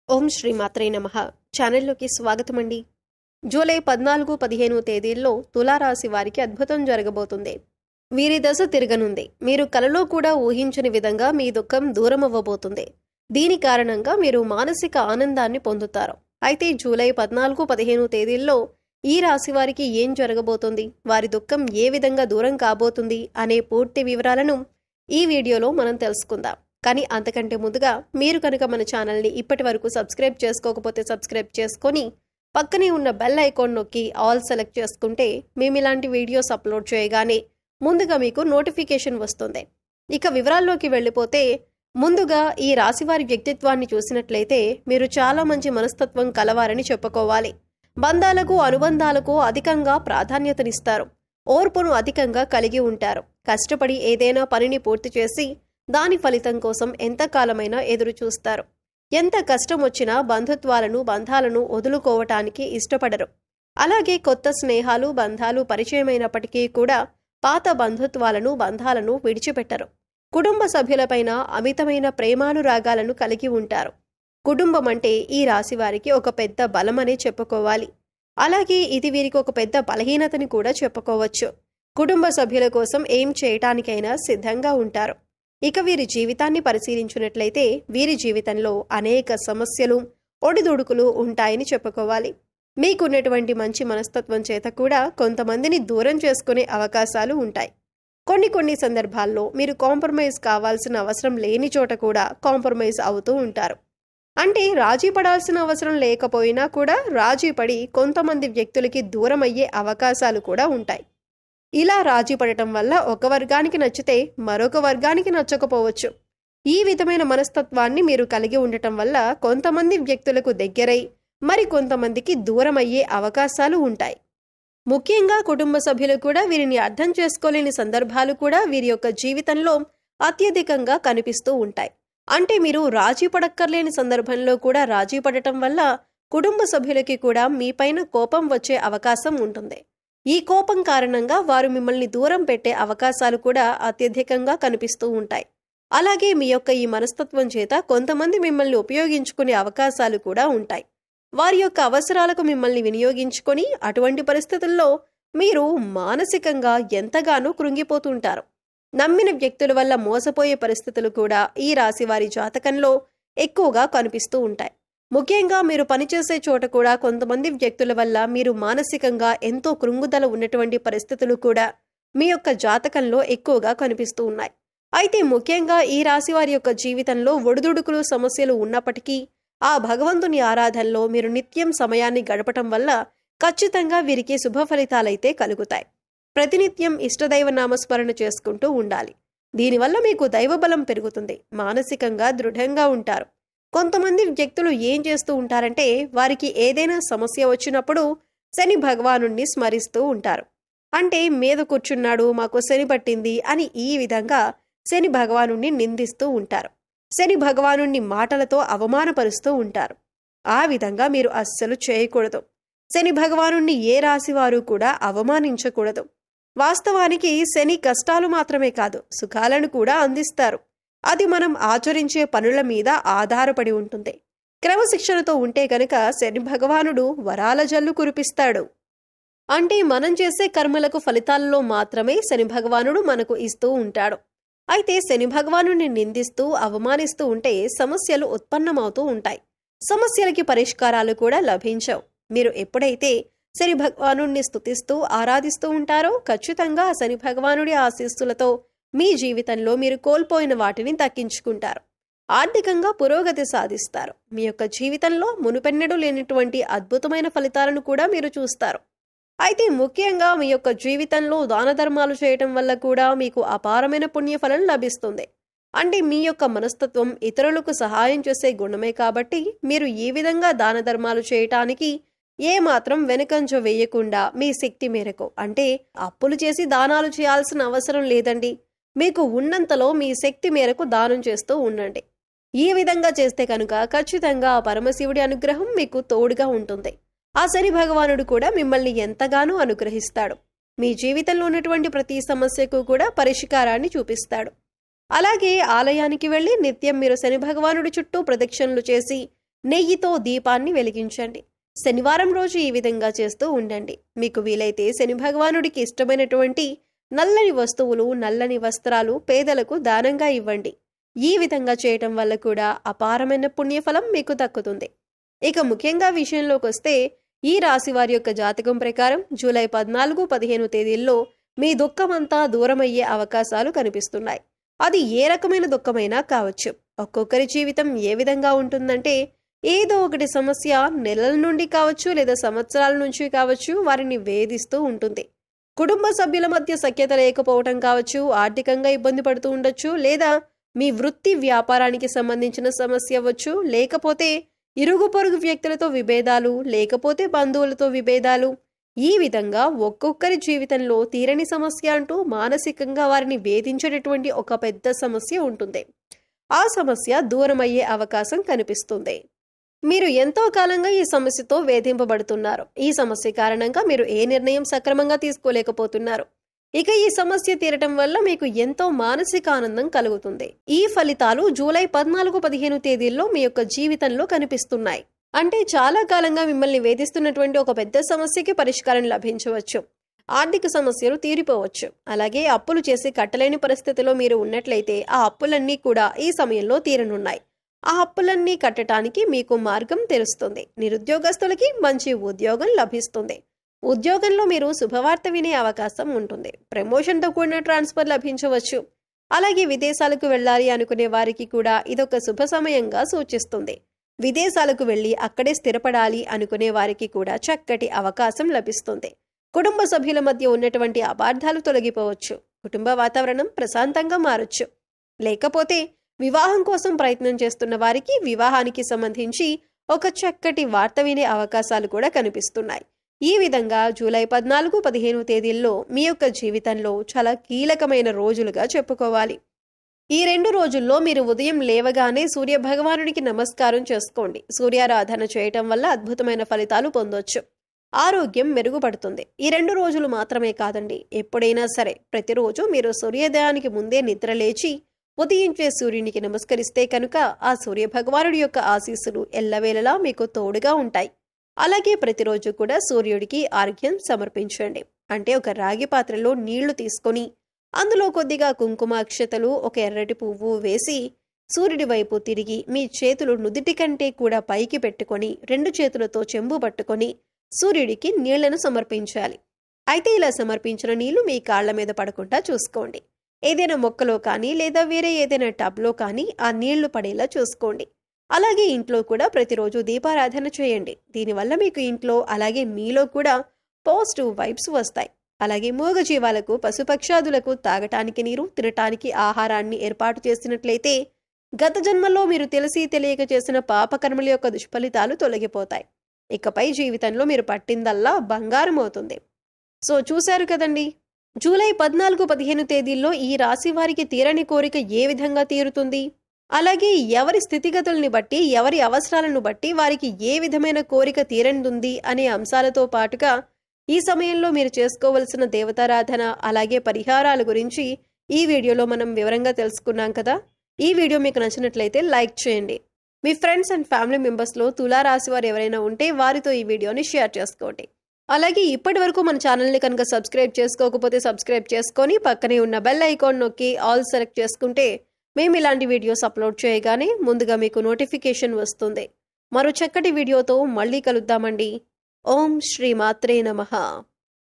ఓం శ్రీ మాత్రే నమః. ఛానల్లోకి స్వాగతమండి. జూలై 14-15 తేదీల్లో తులారాశి వారికి అద్భుతం జరగబోతుంది. వీరి దశ తిరగనుంది. మీరు కలలో కూడా ఊహించని విధంగా మీ దుఃఖం దూరమవ్వబోతుంది. దీని కారణంగా మీరు మానసిక ఆనందాన్ని పొందుతారు. అయితే జూలై 14-15 తేదీల్లో ఈ రాశి వారికి ఏం జరగబోతుంది, వారి దుఃఖం ఏ విధంగా దూరం కాబోతుంది అనే పూర్తి వివరాలను ఈ వీడియోలో మనం తెలుసుకుందాం. కానీ అంతకంటే ముందుగా మీరు కనుక మన ఛానల్ని ఇప్పటి వరకు సబ్స్క్రైబ్ చేసుకోకపోతే సబ్స్క్రైబ్ చేసుకొని పక్కనే ఉన్న బెల్ ఐకాన్ నొక్కి ఆల్ సెలెక్ట్ చేసుకుంటే మేము ఇలాంటి వీడియోస్ అప్లోడ్ చేయగానే ముందుగా మీకు నోటిఫికేషన్ వస్తుంది. ఇక వివరాల్లోకి వెళ్ళిపోతే ముందుగా ఈ రాశివారి వ్యక్తిత్వాన్ని చూసినట్లయితే మీరు చాలా మంచి మనస్తత్వం కలవారని చెప్పుకోవాలి. బంధాలకు అనుబంధాలకు అధికంగా ప్రాధాన్యతనిస్తారు. ఓర్పును అధికంగా కలిగి ఉంటారు. కష్టపడి ఏదైనా పనిని పూర్తి చేసి దాని ఫలితం కోసం ఎంతకాలమైనా ఎదురు చూస్తారు. ఎంత కష్టం వచ్చినా బంధాలను వదులుకోవటానికి ఇష్టపడరు. అలాగే కొత్త స్నేహాలు బంధాలు పరిచయమైనప్పటికీ కూడా పాత బంధాలను విడిచిపెట్టరు. కుటుంబ సభ్యులపైన అమితమైన ప్రేమానురాగాలను కలిగి ఉంటారు. కుటుంబం అంటే ఈ రాశి వారికి ఒక పెద్ద బలమనే చెప్పుకోవాలి. అలాగే ఇది వీరికి ఒక పెద్ద బలహీనతని కూడా చెప్పుకోవచ్చు. కుటుంబ సభ్యుల కోసం ఏం చేయటానికైనా సిద్ధంగా ఉంటారు. ఇక వీరి జీవితాన్ని పరిశీలించినట్లయితే వీరి జీవితంలో అనేక సమస్యలు ఒడిదుడుకులు ఉంటాయని చెప్పుకోవాలి. మీకున్నటువంటి మంచి మనస్తత్వం చేత కూడా కొంతమందిని దూరం చేసుకునే అవకాశాలు ఉంటాయి. కొన్ని సందర్భాల్లో మీరు కాంప్రమైజ్ కావాల్సిన అవసరం లేని చోట కూడా కాంప్రమైజ్ అవుతూ ఉంటారు. అంటే రాజీ పడాల్సిన అవసరం లేకపోయినా కూడా రాజీ పడి కొంతమంది వ్యక్తులకి దూరం అయ్యే అవకాశాలు కూడా ఉంటాయి. ఇలా రాజీ పడటం వల్ల ఒక వర్గానికి నచ్చితే మరొక వర్గానికి నచ్చకపోవచ్చు. ఈ విధమైన మనస్తత్వాన్ని మీరు కలిగి ఉండటం వల్ల కొంతమంది వ్యక్తులకు దగ్గరై మరి కొంతమందికి దూరం అయ్యే అవకాశాలు ఉంటాయి. ముఖ్యంగా కుటుంబ సభ్యులు కూడా వీరిని అర్థం చేసుకోలేని సందర్భాలు కూడా వీరి యొక్క జీవితంలో అత్యధికంగా కనిపిస్తూ ఉంటాయి. అంటే మీరు రాజీ పడక్కర్లేని సందర్భంలో కూడా రాజీ పడటం వల్ల కుటుంబ సభ్యులకి కూడా మీపైన కోపం వచ్చే అవకాశం ఉంటుంది. ఈ కోపం కారణంగా వారు మిమ్మల్ని దూరం పెట్టే అవకాశాలు కూడా అత్యధికంగా కనిపిస్తూ ఉంటాయి. అలాగే మీ యొక్క ఈ మనస్తత్వం చేత కొంతమంది మిమ్మల్ని ఉపయోగించుకునే అవకాశాలు కూడా ఉంటాయి. వారి యొక్క అవసరాలకు మిమ్మల్ని వినియోగించుకొని అటువంటి పరిస్థితుల్లో మీరు మానసికంగా ఎంతగానో కృంగిపోతుంటారు. నమ్మిన వ్యక్తుల వల్ల మోసపోయే పరిస్థితులు కూడా ఈ రాశి వారి జాతకంలో ఎక్కువగా కనిపిస్తూ ఉంటాయి. ముఖ్యంగా మీరు పనిచేసే చోట కూడా కొంతమంది వ్యక్తుల వల్ల మీరు మానసికంగా ఎంతో కృంగుదల ఉన్నటువంటి పరిస్థితులు కూడా మీ యొక్క జాతకంలో ఎక్కువగా కనిపిస్తూ ఉన్నాయి. అయితే ముఖ్యంగా ఈ రాశి వారి యొక్క జీవితంలో ఒడిదుడుకులు సమస్యలు ఉన్నప్పటికీ ఆ భగవంతుని ఆరాధనలో మీరు నిత్యం సమయాన్ని గడపటం వల్ల ఖచ్చితంగా వీరికి శుభ ఫలితాలైతే కలుగుతాయి. ప్రతినిత్యం ఇష్టదైవ నామస్మరణ చేసుకుంటూ ఉండాలి. దీనివల్ల మీకు దైవబలం పెరుగుతుంది. మానసికంగా దృఢంగా ఉంటారు. కొంతమంది వ్యక్తులు ఏం చేస్తూ ఉంటారంటే వారికి ఏదైనా సమస్య వచ్చినప్పుడు శని భగవానుణ్ణి స్మరిస్తూ ఉంటారు. అంటే మీద కూర్చున్నాడు, మాకు శని పట్టింది అని ఈ విధంగా శని భగవానుణ్ణి నిందిస్తూ ఉంటారు. శని భగవానుణ్ణి మాటలతో అవమానపరుస్తూ ఉంటారు. ఆ విధంగా మీరు అస్సలు చేయకూడదు. శని భగవానుణ్ణి ఏ రాశివారు కూడా అవమానించకూడదు. వాస్తవానికి శని కష్టాలు మాత్రమే కాదు సుఖాలను కూడా అందిస్తారు. అది మనం ఆచరించే పనుల మీద ఆధారపడి ఉంటుంది. క్రమశిక్షణతో ఉంటే కనుక శని భగవానుడు వరాల జల్లు కురిపిస్తాడు. అంటే మనం చేసే కర్మలకు ఫలితాల్లో మాత్రమే శని భగవానుడు మనకు ఇస్తూ ఉంటాడు. అయితే శని భగవానుడిని నిందిస్తూ అవమానిస్తూ ఉంటే సమస్యలు ఉత్పన్నమవుతూ ఉంటాయి. సమస్యలకి పరిష్కారాలు కూడా లభించవు. మీరు ఎప్పుడైతే శని భగవానుడిని స్తుతిస్తూ ఆరాధిస్తూ ఉంటారో ఖచ్చితంగా శని భగవానుడి ఆశీస్సులతో మీ జీవితంలో మీరు కోల్పోయిన వాటిని దక్కించుకుంటారు. ఆర్థికంగా పురోగతి సాధిస్తారు. మీ యొక్క జీవితంలో మునుపెన్నడూ లేనటువంటి అద్భుతమైన ఫలితాలను కూడా మీరు చూస్తారు. అయితే ముఖ్యంగా మీ యొక్క జీవితంలో దాన ధర్మాలు చేయటం వల్ల కూడా మీకు అపారమైన పుణ్యఫలం లభిస్తుంది. అంటే మీ యొక్క మనస్తత్వం ఇతరులకు సహాయం చేసే గుణమే కాబట్టి మీరు ఈ విధంగా దాన ధర్మాలు చేయటానికి ఏమాత్రం వెనుకంజ వేయకుండా మీ శక్తి మేరకు, అంటే అప్పులు చేసి దానాలు చేయాల్సిన అవసరం లేదండి. మీకు ఉన్నంతలో మీ శక్తి మేరకు దానం చేస్తూ ఉండండి. ఈ విధంగా చేస్తే కనుక ఖచ్చితంగా ఆ పరమశివుడి అనుగ్రహం మీకు తోడుగా ఉంటుంది. ఆ శని భగవానుడు కూడా మిమ్మల్ని ఎంతగానో అనుగ్రహిస్తాడు. మీ జీవితంలో ఉన్నటువంటి ప్రతి సమస్యకు కూడా పరిష్కారాన్ని చూపిస్తాడు. అలాగే ఆలయానికి వెళ్ళి నిత్యం మీరు శని భగవానుడి చుట్టూ ప్రదక్షిణలు చేసి నెయ్యితో దీపాన్ని వెలిగించండి. శనివారం రోజు ఈ విధంగా చేస్తూ ఉండండి. మీకు వీలైతే శని భగవానుడికి ఇష్టమైనటువంటి నల్లని వస్తువులు, నల్లని వస్త్రాలు పేదలకు దానంగా ఇవ్వండి. ఈ విధంగా చేయటం వల్ల కూడా అపారమైన పుణ్యఫలం మీకు దక్కుతుంది. ఇక ముఖ్యంగా విషయంలోకి వస్తే, ఈ రాశి వారి యొక్క జాతకం ప్రకారం జూలై 14, 15 తేదీల్లో మీ దుఃఖమంతా దూరమయ్యే అవకాశాలు కనిపిస్తున్నాయి. అది ఏ రకమైన దుఃఖమైనా కావచ్చు. ఒక్కొక్కరి జీవితం ఏ విధంగా ఉంటుందంటే, ఏదో ఒకటి సమస్య నెలల నుండి కావచ్చు లేదా సంవత్సరాల నుంచి కావచ్చు వారిని వేధిస్తూ ఉంటుంది. కుటుంబ సభ్యుల మధ్య సఖ్యత లేకపోవటం కావచ్చు, ఆర్థికంగా ఇబ్బంది పడుతూ ఉండొచ్చు, లేదా మీ వృత్తి వ్యాపారానికి సంబంధించిన సమస్య అవ్వచ్చు, లేకపోతే ఇరుగు పొరుగు వ్యక్తులతో విభేదాలు, లేకపోతే బంధువులతో విభేదాలు. ఈ విధంగా ఒక్కొక్కరి జీవితంలో తీరని సమస్య అంటూ మానసికంగా వారిని వేధించేటటువంటి ఒక పెద్ద సమస్య ఉంటుంది. ఆ సమస్య దూరమయ్యే అవకాశం కనిపిస్తుంది. మీరు ఎంతో కాలంగా ఈ సమస్యతో వేధింపబడుతున్నారు. ఈ సమస్య కారణంగా మీరు ఏ నిర్ణయం సక్రమంగా తీసుకోలేకపోతున్నారు. ఇక ఈ సమస్య తీరటం వల్ల మీకు ఎంతో మానసిక ఆనందం కలుగుతుంది. ఈ ఫలితాలు జూలై 14, 15 తేదీల్లో మీ యొక్క జీవితంలో కనిపిస్తున్నాయి. అంటే చాలా కాలంగా మిమ్మల్ని వేధిస్తున్నటువంటి ఒక పెద్ద సమస్యకి పరిష్కారం లభించవచ్చు. ఆర్థిక సమస్యలు తీరిపోవచ్చు. అలాగే అప్పులు చేసి కట్టలేని పరిస్థితిలో మీరు ఉన్నట్లయితే ఆ అప్పులన్నీ కూడా ఈ సమయంలో తీరనున్నాయి. ఆ అప్పులన్నీ కట్టడానికి మీకు మార్గం తెలుస్తుంది. నిరుద్యోగస్తులకి మంచి ఉద్యోగం లభిస్తుంది. ఉద్యోగంలో మీరు శుభవార్త వినే అవకాశం ఉంటుంది. ప్రమోషన్తో కూడిన ట్రాన్స్ఫర్ లభించవచ్చు. అలాగే విదేశాలకు వెళ్ళాలి అనుకునే వారికి కూడా ఇదొక శుభ సమయంగా సూచిస్తుంది. విదేశాలకు వెళ్ళి అక్కడే స్థిరపడాలి అనుకునే వారికి కూడా చక్కటి అవకాశం లభిస్తుంది. కుటుంబ సభ్యుల మధ్య ఉన్నటువంటి అపార్థాలు తొలగిపోవచ్చు. కుటుంబ వాతావరణం ప్రశాంతంగా మారొచ్చు. లేకపోతే వివాహం కోసం ప్రయత్నం చేస్తున్న వారికి వివాహానికి సంబంధించి ఒక చక్కటి వార్త వినే అవకాశాలు కూడా కనిపిస్తున్నాయి. ఈ విధంగా జూలై 14, 15 తేదీల్లో మీ యొక్క జీవితంలో చాలా కీలకమైన రోజులుగా చెప్పుకోవాలి. ఈ 2 రోజుల్లో మీరు ఉదయం లేవగానే సూర్య భగవానుడికి నమస్కారం చేసుకోండి. సూర్యారాధన చేయటం వల్ల అద్భుతమైన ఫలితాలు పొందొచ్చు. ఆరోగ్యం మెరుగుపడుతుంది. ఈ 2 రోజులు మాత్రమే కాదండి, ఎప్పుడైనా సరే ప్రతిరోజు మీరు సూర్యోదయానికి ముందే నిద్ర లేచి ఉదయించే సూర్యునికి నమస్కరిస్తే కనుక ఆ సూర్య భగవానుడి యొక్క ఆశీస్సులు ఎల్లవేళలా మీకు తోడుగా ఉంటాయి. అలాగే ప్రతిరోజు కూడా సూర్యుడికి ఆర్ఘ్యం సమర్పించండి. అంటే ఒక రాగి పాత్రలో నీళ్లు తీసుకొని అందులో కొద్దిగా కుంకుమ అక్షతలు, ఒక ఎర్రటి పువ్వు వేసి సూర్యుడి వైపు తిరిగి మీ చేతులు నుదిటి కంటే కూడా పైకి పెట్టుకొని 2 చేతులతో చెంబు పట్టుకొని సూర్యుడికి నీళ్లను సమర్పించాలి. అయితే ఇలా సమర్పించిన నీళ్లు మీ కాళ్ల మీద పడకుండా చూసుకోండి. ఏదైనా మొక్కలో కానీ లేదా వేరే ఏదైనా టబ్లో కానీ ఆ నీళ్లు పడేలా చూసుకోండి. అలాగే ఇంట్లో కూడా ప్రతిరోజు దీపారాధన చేయండి. దీనివల్ల మీకు ఇంట్లో అలాగే మీలో కూడా పాజిటివ్ వైబ్స్ వస్తాయి. అలాగే మూగజీవాలకు, పశుపక్షాదులకు తాగటానికి నీరు, తినటానికి ఆహారాన్ని ఏర్పాటు చేసినట్లయితే గత జన్మలో మీరు తెలిసి తెలియక చేసిన పాపకర్మల యొక్క దుష్ఫలితాలు తొలగిపోతాయి. ఇకపై జీవితంలో మీరు పట్టిందల్లా బంగారం అవుతుంది. సో చూశారు కదండి, జూలై 14, 15 తేదీల్లో ఈ రాశి వారికి తీరని కోరిక ఏ విధంగా తీరుతుంది, అలాగే ఎవరి స్థితిగతుల్ని బట్టి, ఎవరి అవసరాలను బట్టి వారికి ఏ విధమైన కోరిక తీరనుంది అనే అంశాలతో పాటుగా ఈ సమయంలో మీరు చేసుకోవలసిన దేవతారాధన అలాగే పరిహారాల గురించి ఈ వీడియోలో మనం వివరంగా తెలుసుకున్నాం కదా. ఈ వీడియో మీకు నచ్చినట్లయితే లైక్ చేయండి. మీ ఫ్రెండ్స్ అండ్ ఫ్యామిలీ మెంబర్స్లో తులారాశి వారు ఎవరైనా ఉంటే వారితో ఈ వీడియోని షేర్ చేసుకోండి. అలాగే ఇప్పటి వరకు మన ఛానల్ని కనుక సబ్స్క్రైబ్ చేసుకోకపోతే సబ్స్క్రైబ్ చేసుకొని పక్కనే ఉన్న బెల్ ఐకాన్ నొక్కి ఆల్ సెలెక్ట్ చేసుకుంటే మేము ఇలాంటి వీడియోస్ అప్లోడ్ చేయగానే ముందుగా మీకు నోటిఫికేషన్ వస్తుంది. మరో చక్కటి వీడియోతో మళ్ళీ కలుద్దామండి. ఓం శ్రీ మాత్రే నమః.